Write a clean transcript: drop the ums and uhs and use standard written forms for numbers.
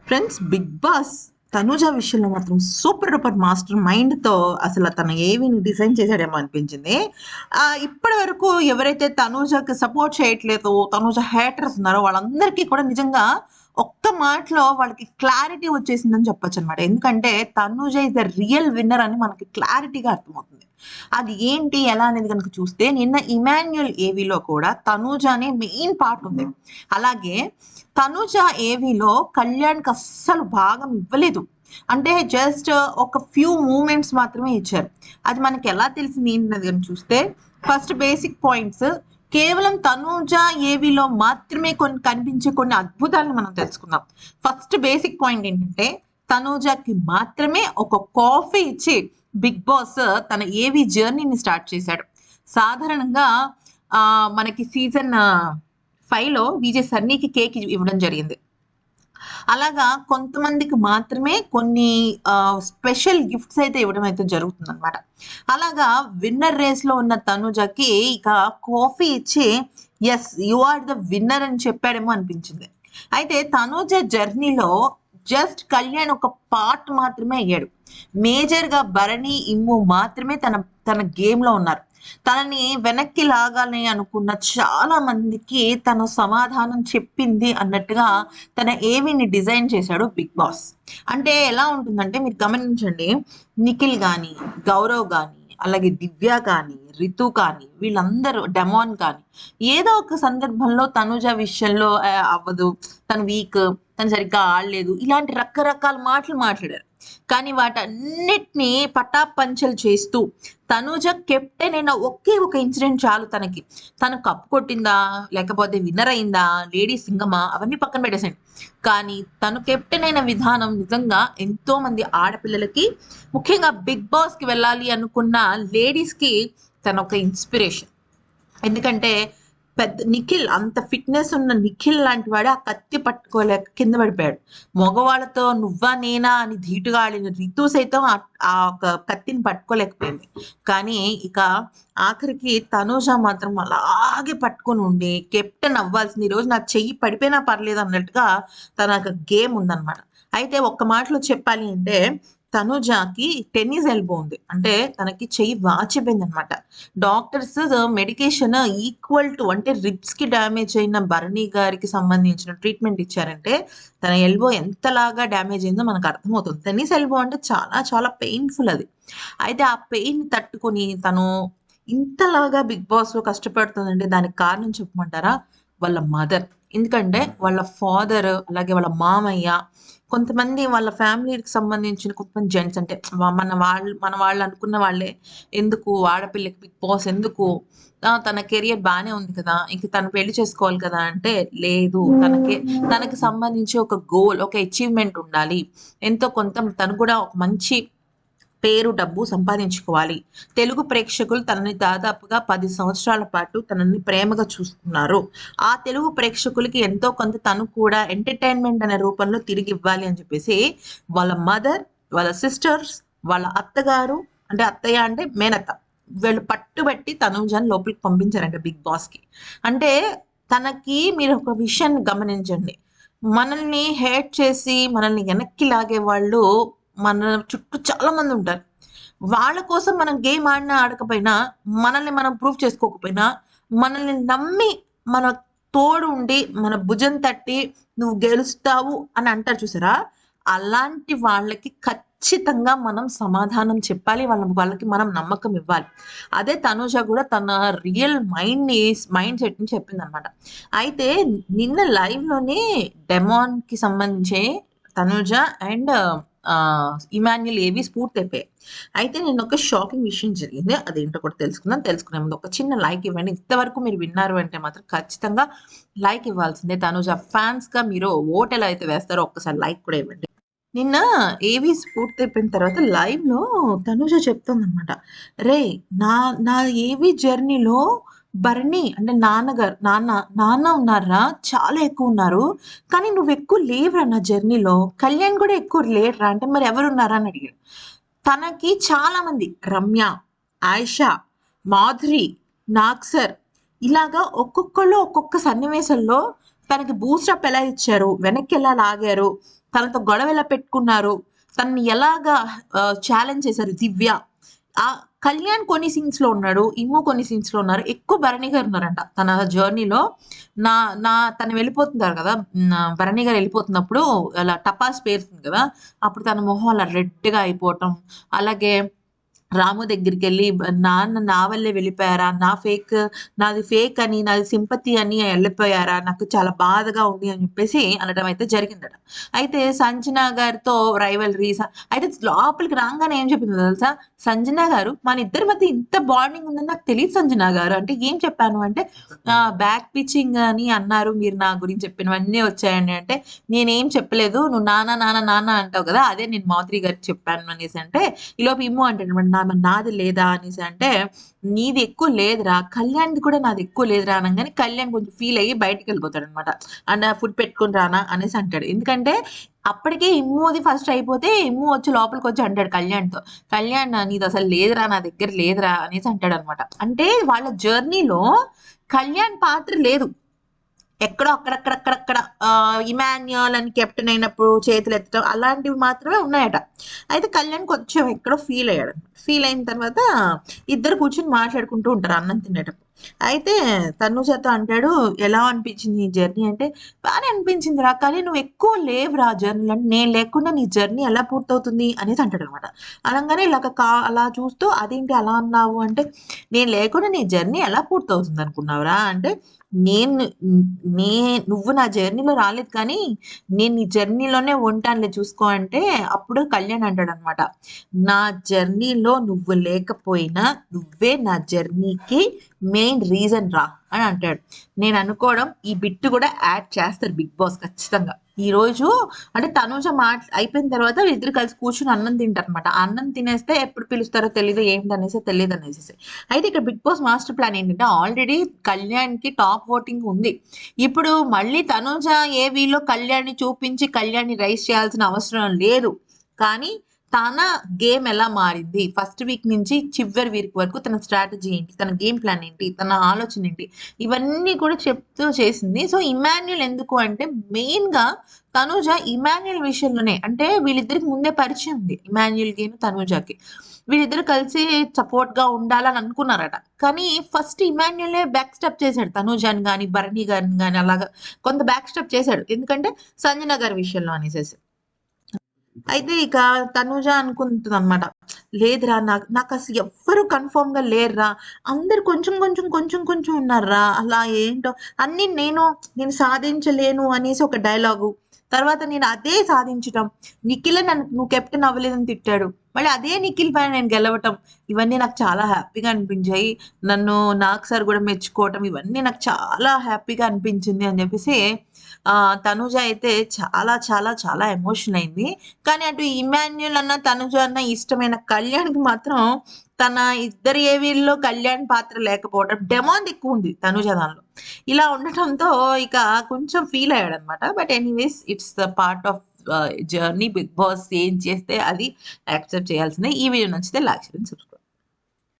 Friends, big boss Tanuja విషయంలో మాత్రం super duper master మైండ్తో అసలు తన ఏవిని డిజైన్ చేశాడేమో అనిపించింది. ఇప్పటి వరకు ఎవరైతే తనూజకి సపోర్ట్ చేయట్లేదు, తనూజ హేటర్స్ ఉన్నారో వాళ్ళందరికీ కూడా నిజంగా ఒక్క మాటలో వాళ్ళకి క్లారిటీ వచ్చేసిందని చెప్పొచ్చు అనమాట. ఎందుకంటే Tanuja is the real winner అని మనకి క్లారిటీగా అర్థమవుతుంది. అది ఏంటి ఎలా అనేది కనుక చూస్తే, నిన్న ఇమాన్యుయల్ ఏవిలో కూడా తనూజ అనే మెయిన్ పార్ట్ ఉంది. అలాగే తనుజ ఏవిలో కళ్యాణ్‌కి అస్సలు భాగం ఇవ్వలేదు. అంటే జస్ట్ ఒక ఫ్యూ మూవ్‌మెంట్స్ మాత్రమే ఇచ్చారు. అది మనకి ఎలా తెలిసింది ఏంటన్నది గనుక చూస్తే, ఫస్ట్ బేసిక్ పాయింట్స్ కేవలం తనూజ ఏవిలో మాత్రమే కనిపించే కొన్ని అద్భుతాలను మనం తెలుసుకుందాం. ఫస్ట్ బేసిక్ పాయింట్ ఏంటంటే, తనూజకి మాత్రమే ఒక కాఫీ ఇచ్చి బిగ్ బాస్ తన ఏవి జర్నీని స్టార్ట్ చేశాడు. సాధారణంగా మనకి సీజన్ 5లో విజయ్ సన్నీకి కేక్ ఇవ్వడం జరిగింది. అలాగా కొంతమందికి మాత్రమే కొన్ని స్పెషల్ గిఫ్ట్స్ అయితే ఇవ్వడం అయితే జరుగుతుందనమాట. అలాగా విన్నర్ రేస్‌లో ఉన్న తనుజకి ఇక కాఫీ ఇచ్చి yes, you are the winner అని చెప్పాడేమో అనిపించింది. అయితే తనుజ జర్నీలో జస్ట్ కళ్యాణ్ ఒక పార్ట్ మాత్రమే అయ్యాడు. మేజర్‌గా భరణి, ఇమ్ము మాత్రమే తన తన గేమ్‌లో ఉన్నారు. తనని వెనక్కి లాగాలి అనుకున్న చాలా మందికి తను సమాధానం చెప్పింది అన్నట్టుగా తన ఏవిని డిజైన్ చేశాడు బిగ్ బాస్. అంటే ఎలా ఉంటుందంటే మీరు గమనించండి, నిఖిల్ గాని, గౌరవ్ గాని, అలాగే దివ్య కానీ, రితు కానీ, వీళ్ళందరూ డెమాన్ కానీ ఏదో ఒక సందర్భంలో తనుజ విషయంలో అవ్వదు, తను వీక్, తను సరిగ్గా ఆడలేదు, ఇలాంటి రకరకాల మాటలు మాట్లాడారు. కానీ వాటన్నిటిని పటాపంచలు చేస్తూ తనూజ కెప్టెన్ అయిన ఒకే ఒక ఇన్సిడెంట్ చాలు తనకి. తను కప్పు కొట్టిందా, లేకపోతే విన్నర్ అయిందా, లేడీ సింగమా, అవన్నీ పక్కన పెట్టేసండి. కానీ తను కెప్టెన్ అయిన విధానం నిజంగా ఎంతో మంది ఆడపిల్లలకి, ముఖ్యంగా బిగ్ బాస్కి వెళ్ళాలి అనుకున్న లేడీస్కి తన ఒక ఇన్స్పిరేషన్. ఎందుకంటే నిఖిల్, అంత ఫిట్నెస్ ఉన్న నిఖిల్ లాంటి వాడు ఆ కత్తి పట్టుకోలేక కింద పడిపోయాడు. మగవాళ్ళతో నువ్వా నేనా అని ధీటుగా ఆడిన రితు సైతం ఆ ఒక కత్తిని పట్టుకోలేకపోయింది. కానీ ఇక ఆఖరికి తనూజ మాత్రం అలాగే పట్టుకొని ఉండి కెప్టెన్ అవ్వాల్సింది, ఈరోజు నా చెయ్యి పడిపోయినా పర్లేదు అన్నట్టుగా తన గేమ్ ఉందన్నమాట. అయితే ఒక్క మాటలో చెప్పాలి అంటే, తనుజాకి టెన్నిస్ ఎల్బో ఉంది. అంటే తనకి చెయ్యి వాచిపోయింది అనమాట. డాక్టర్స్ మెడికేషన్ ఈక్వల్ టు, అంటే రిబ్స్ కి డ్యామేజ్ అయిన భరణి గారికి సంబంధించిన ట్రీట్మెంట్ ఇచ్చారంటే తన ఎల్బో ఎంతలాగా డ్యామేజ్ అయిందో మనకు అర్థమవుతుంది. టెన్నిస్ ఎల్బో అంటే చాలా చాలా పెయిన్ఫుల్ అది. అయితే ఆ పెయిన్ తట్టుకొని తను ఇంతలాగా బిగ్ బాస్ లో కష్టపడుతుందంటే దానికి కారణం చెప్పమంటారా? వాళ్ళ మదర్. ఎందుకంటే వాళ్ళ ఫాదర్, అలాగే వాళ్ళ మామయ్య, కొంతమంది వాళ్ళ ఫ్యామిలీకి సంబంధించిన కొంతమంది జెంట్స్, అంటే మన వాళ్ళు అనుకున్న వాళ్ళే, ఎందుకు ఆడపిల్లకి బిగ్ బాస్ ఎందుకు, తన కెరియర్ బానే ఉంది కదా, ఇంక తను పెళ్లి చేసుకోవాలి కదా అంటే లేదు, తనకి సంబంధించి ఒక గోల్, ఒక అచీవ్మెంట్ ఉండాలి, ఎంతో కొంత తను కూడా ఒక మంచి పేరు, డబ్బు సంపాదించుకోవాలి. తెలుగు ప్రేక్షకులు తనని దాదాపుగా 10 సంవత్సరాల పాటు తనని ప్రేమగా చూసుకున్నారు. ఆ తెలుగు ప్రేక్షకులకి ఎంతో కొంత తను కూడా ఎంటర్‌టైన్‌మెంట్ అనే రూపంలో తిరిగివ్వాలి అని చెప్పేసి వాళ్ళ మదర్, వాళ్ళ సిస్టర్స్, వాళ్ళ అత్తగారు, అంటే అత్తయ్య అంటే మేనత్త, వీళ్ళు పట్టుబట్టి తనూజని లోపలికి పంపించారంట బిగ్ బాస్‌కి. అంటే తనకి మీరు ఒక విషయాన్ని గమనించండి. మనల్ని హేట్ చేసి, మనల్ని వెనక్కి లాగేవాళ్ళు మన చుట్టూ చాలా మంది ఉంటారు. వాళ్ళ కోసం మనం గేమ్ ఆడినా ఆడకపోయినా, మనల్ని మనం ప్రూవ్ చేసుకోకపోయినా, మనల్ని నమ్మి మన తోడు ఉండి, మన భుజం తట్టి నువ్వు గెలుస్తావు అని అంటారు చూసారా? అలాంటి వాళ్ళకి ఖచ్చితంగా మనం సమాధానం చెప్పాలి. వాళ్ళకి మనం నమ్మకం ఇవ్వాలి. అదే తనూజ కూడా తన రియల్ మైండ్ సెట్‌ని చెప్పిందనమాట. అయితే నిన్న లైవ్‌లోనే డెమాన్‌కి సంబంధించి తనూజ అండ్ ఇమాన్యుయల్ ఏవి స్ఫూర్తయిపోయాయి. అయితే నిన్నొక షాకింగ్ విషయం జరిగింది. అదేంటో కూడా తెలుసుకుందాం. తెలుసుకునే ముందు ఒక చిన్న లైక్ ఇవ్వండి. ఇంతవరకు మీరు విన్నారు అంటే మాత్రం ఖచ్చితంగా లైక్ ఇవ్వాల్సిందే. తనూజ ఫాన్స్‌గా మీరు ఓట్ ఎలా అయితే వేస్తారో ఒక్కసారి లైక్ కూడా ఇవ్వండి. నిన్న ఏవీస్ పూర్తయిపోయిన తర్వాత లైవ్‌లో తనూజ చెప్తుందనమాట. "రేయ్! నా నా ఏవీ జర్నీలో భరణి అంటే నాన్న ఉన్నార్రా, చాలా ఎక్కువున్నారు. కానీ నువ్వెక్కువ లేవురా నా జర్నీలో. కళ్యాణ్ కూడా ఎక్కువ లేడురా" అంటే మరి ఎవరున్నారా అని అడిగాడు. తనకి చాలా మంది, రమ్య, ఆయిషా, మాధురి, నాగ్ సర్, ఇలాగా ఒక్కొక్కళ్ళు ఒక్కొక్క సన్నివేశంలో తనకి బూస్టప్ ఎలా ఇచ్చారు, వెనక్కి ఎలా లాగారు, తనతో గొడవ ఎలా పెట్టుకున్నారు, తనని ఎలాగా ఛాలెంజ్ చేశారు దివ్య. ఆ కళ్యాణ్ కొన్ని సీన్స్ లో ఉన్నాడు, ఇమ్ము కొన్ని సీన్స్ లో ఉన్నారు, ఎక్కువ భరణి గారు ఉన్నారంట తన జర్నీలో. నా నా తను వెళ్ళిపోతున్నారు కదా, భరణి గారు వెళ్ళిపోతున్నప్పుడు అలా టపాస్ పేరుతుంది కదా, అప్పుడు తన మొహం అలా రెడ్ గా అయిపోవటం, అలాగే రాము దగ్గరికెళ్ళి నాన్న నా వల్లే వెళ్ళిపోయారా, నాది ఫేక్ అని, నాది సింపతి అని వెళ్ళిపోయారా, నాకు చాలా బాధగా ఉంది అని చెప్పేసి అనడం అయితే జరిగిందట. అయితే సంజన గారితో రైవలరీ, అయితే లోపలికి రాగానే ఏం చెప్పిందో తెలుసా, సంజన గారు మన ఇద్దరి మధ్య ఇంత బాండింగ్ ఉందని నాకు తెలియదు సంజన గారు అంటే, ఏం చెప్పాను అంటే బ్యాక్ పిచ్చింగ్ అని అన్నారు మీరు నా గురించి చెప్పినవన్నీ వచ్చాయండి అంటే, నేనేం చెప్పలేదు, నువ్వు నాన్న నాన్న నాన్న అంటావు కదా, అదే నేను మాధురి గారికి చెప్పాను అనేసి అంటే, ఈలోపు ఇమ్ము అంటాడు నాది లేదా అనేసి అంటే, నీది ఎక్కువ లేదురా, కళ్యాణ్ది కూడా నాది ఎక్కువ లేదురా అనగానే కళ్యాణ్ కొంచెం ఫీల్ అయ్యి బయటికి వెళ్ళిపోతాడు అనమాట. అండ్ ఫుడ్ పెట్టుకుని రానా అనేసి అంటాడు. ఎందుకంటే అప్పటికే ఇమ్ముది ఫస్ట్ అయిపోతే ఇమ్ము వచ్చి లోపలికి వచ్చి అంటాడు కళ్యాణ్తో, కళ్యాణ్ నీది అసలు లేదురా, నా దగ్గర లేదురా అనేసి అంటాడు అనమాట. అంటే వాళ్ళ జర్నీలో కళ్యాణ్ పాత్ర లేదు, ఎక్కడో అక్కడక్కడక్కడక్కడ ఇమాన్యుయల్ అని కెప్టెన్ అయినప్పుడు చేతులు ఎత్తడం అలాంటివి మాత్రమే ఉన్నాయట. అయితే కళ్యాణ్ కొంచెం ఎక్కడో ఫీల్ అయ్యాడు. ఫీల్ అయిన తర్వాత ఇద్దరు కూర్చొని మాట్లాడుకుంటూ ఉంటారు అన్నం తినేటప్పుడు. అయితే తనుజతో అంటాడు, ఎలా అనిపించింది ఈ జర్నీ అంటే, బాగానే అనిపించింది రా, కానీ నువ్వు ఎక్కువ లేవురా జర్నీలో, అంటే నేను లేకుండా నీ జర్నీ ఎలా పూర్తవుతుంది అనేసి అంటాడు అనమాట. అనగానే ఇలాగ అలా చూస్తూ అదేంటి అలా అన్నావు అంటే, నేను లేకుండా నీ జర్నీ ఎలా పూర్తవుతుంది అనుకున్నావురా అంటే, నేను నే నువ్వు నా జర్నీలో రాలేదు కానీ నేను నీ జర్నీలోనే ఉంటానులే చూసుకో అంటే, అప్పుడు కళ్యాణ్ అంటాడనమాట, నా జర్నీలో నువ్వు లేకపోయినా నువ్వే నా జర్నీకి మెయిన్ రీజన్ రా అని అంటాడు. నేను అనుకోవడం ఈ బిట్ కూడా యాడ్ చేస్తారు బిగ్ బాస్ ఖచ్చితంగా. ఈ రోజు అంటే తనుజ అయిపోయిన తర్వాత ఇద్దరు కలిసి కూర్చుని అన్నం తింటారు అనమాట. అన్నం తినేస్తే ఎప్పుడు పిలుస్తారో తెలియదు, ఏంటనేసి తెలియదు అనేసి. అయితే ఇక్కడ బిగ్ బాస్ మాస్టర్ ప్లాన్ ఏంటంటే, ఆల్రెడీ కళ్యాణ్ కి టాప్ ఓటింగ్ ఉంది. ఇప్పుడు మళ్ళీ తనుజ ఏవీలో కళ్యాణ్ని చూపించి కళ్యాణ్ని రైస్ చేయాల్సిన అవసరం లేదు. కానీ తన గేమ్ ఎలా మారింది, ఫస్ట్ వీక్ నుంచి చివరి వీక్ వరకు తన స్ట్రాటజీ ఏంటి, తన గేమ్ ప్లాన్ ఏంటి, తన ఆలోచన ఏంటి, ఇవన్నీ కూడా చెప్తూ చేసింది. సో ఇమాన్యుల్ ఎందుకు అంటే, మెయిన్ గా తనుజ ఇమాన్యుల్ విషయంలోనే, అంటే వీళ్ళిద్దరికి ముందే పరిచయం ఉంది ఇమాన్యుల్కి తనుజకి, వీళ్ళిద్దరు కలిసి సపోర్ట్ గా ఉండాలని అనుకున్నారట. కానీ ఫస్ట్ ఇమాన్యులే బ్యాక్ స్టెప్ చేశాడు, తనుజాని కానీ భరణి గారిని కానీ అలాగా కొంత బ్యాక్ స్టెప్ చేశాడు, ఎందుకంటే సంజన గారి విషయంలో అనేసి. అయితే ఇక తనుజ అనుకుంటుంది అనమాట, లేదురా నాకు అసలు ఎవ్వరు కన్ఫర్మ్ గా లేరురా, అందరు కొంచెం కొంచెం కొంచెం కొంచెం ఉన్నారా, అలా ఏంటో అన్ని నేను సాధించలేను అనేసి ఒక డైలాగు, తర్వాత నేను అదే సాధించటం, నిఖిల్ నన్ను నువ్వు కెప్టెన్ అవ్వలేదని తిట్టాడు, మళ్ళీ అదే నిఖిల్ పైన నేను గెలవటం, ఇవన్నీ నాకు చాలా హ్యాపీగా అనిపించాయి, నాకు సార్ కూడా మెచ్చుకోవటం, ఇవన్నీ నాకు చాలా హ్యాపీగా అనిపించింది అని చెప్పేసి తనుజ అయితే చాలా చాలా చాలా ఎమోషన్ అయింది. కానీ అటు ఇమాన్యుల్ అన్న తనుజ అన్న ఇష్టమైన కళ్యాణ్కి మాత్రం తన ఇద్దరి ఏవీల్లో కళ్యాణ్ పాత్ర లేకపోవడం, డిమాండ్ ఎక్కువ ఉంది తనుజ దానిలో. ఇలా ఉండటంతో ఇక కొంచెం ఫీల్ అయ్యాడు అనమాట. But anyways it's the part of journey. Bigg Boss ఏం చేస్తే అది యాక్సెప్ట్ చేయాల్సిందే. ఈ వీడియో నచ్చితే లైక్ చేయండి, సబ్స్క్రైబ్.